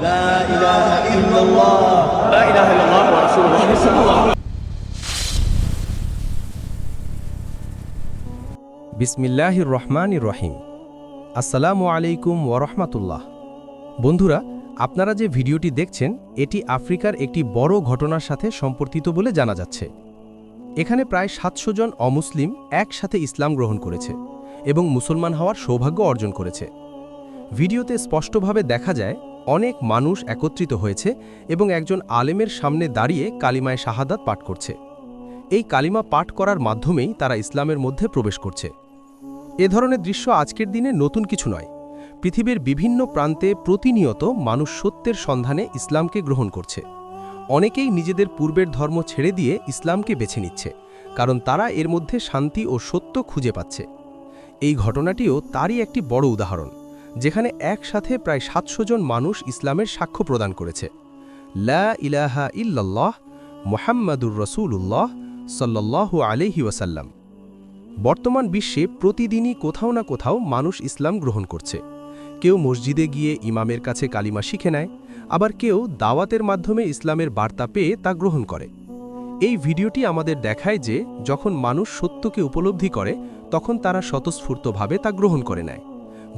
লা ইলাহা ইল্লাল্লাহ লা ইলাহা ইল্লাল্লাহ ওয়া রাসূলুল্লাহ সাল্লাল্লাহু বিসমিল্লাহির রহমানির রহিম। আসসালামু আলাইকুম ওয়া রাহমাতুল্লাহ। বন্ধুরা, আপনারা যে ভিডিওটি দেখছেন এটি আফ্রিকার একটি বড় ঘটনার সাথে সম্পর্কিত বলে জানা যাচ্ছে। এখানে প্রায় ৭০০ জন অমুসলিম একসাথে ইসলাম গ্রহণ করেছে এবং মুসলমান হওয়ার সৌভাগ্য অর্জন করেছে। ভিডিওতে স্পষ্টভাবে দেখা যায় অনেক মানুষ একত্রিত হয়েছে এবং একজন আলেমের সামনে দাঁড়িয়ে কালিমায়ে শাহাদাত পাঠ করছে। এই কালিমা পাঠ করার মাধ্যমেই তারা ইসলামের মধ্যে প্রবেশ করছে। এ ধরনের দৃশ্য আজকের দিনে নতুন কিছু নয়। পৃথিবীর বিভিন্ন প্রান্তে প্রতিনিয়ত মানুষ সত্যের সন্ধানে ইসলামকে গ্রহণ করছে। অনেকেই নিজেদের পূর্বের ধর্ম ছেড়ে দিয়ে ইসলামকে বেছে নিচ্ছে, কারণ তারা এর মধ্যে শান্তি ও সত্য খুঁজে পাচ্ছে। এই ঘটনাটিও তারই একটি বড় উদাহরণ, যেখানে একসাথে প্রায় ৭০০ জন মানুষ ইসলামের সাক্ষ্য প্রদান করেছে। লা ইলাহা ইল্লাল্লাহ মুহাম্মাদুর রাসূলুল্লাহ সাল্লাল্লাহু আলাইহি ওয়াসাল্লাম। বর্তমান বিশ্বে প্রতিদিনই কোথাও না কোথাও মানুষ ইসলাম গ্রহণ করছে। কেউ মসজিদে গিয়ে ইমামের কাছে কালিমা শিখে নেয়, আবার কেউ দাওয়াতের মাধ্যমে ইসলামের বার্তা পেয়ে তা গ্রহণ করে। এই ভিডিওটি আমাদের দেখায় যে যখন মানুষ সত্যকে উপলব্ধি করে তখন তারা স্বতঃস্ফূর্তভাবে তা গ্রহণ করে নেয়।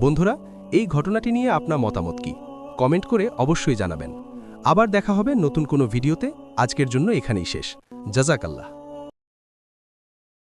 বন্ধুরা, এই ঘটনাটি নিয়ে আপনার মতামত কি? কমেন্ট করে অবশ্যই জানাবেন। আবার দেখা হবে নতুন কোনো ভিডিওতে। আজকের জন্য এখানেই শেষ। জাযাকাল্লাহ।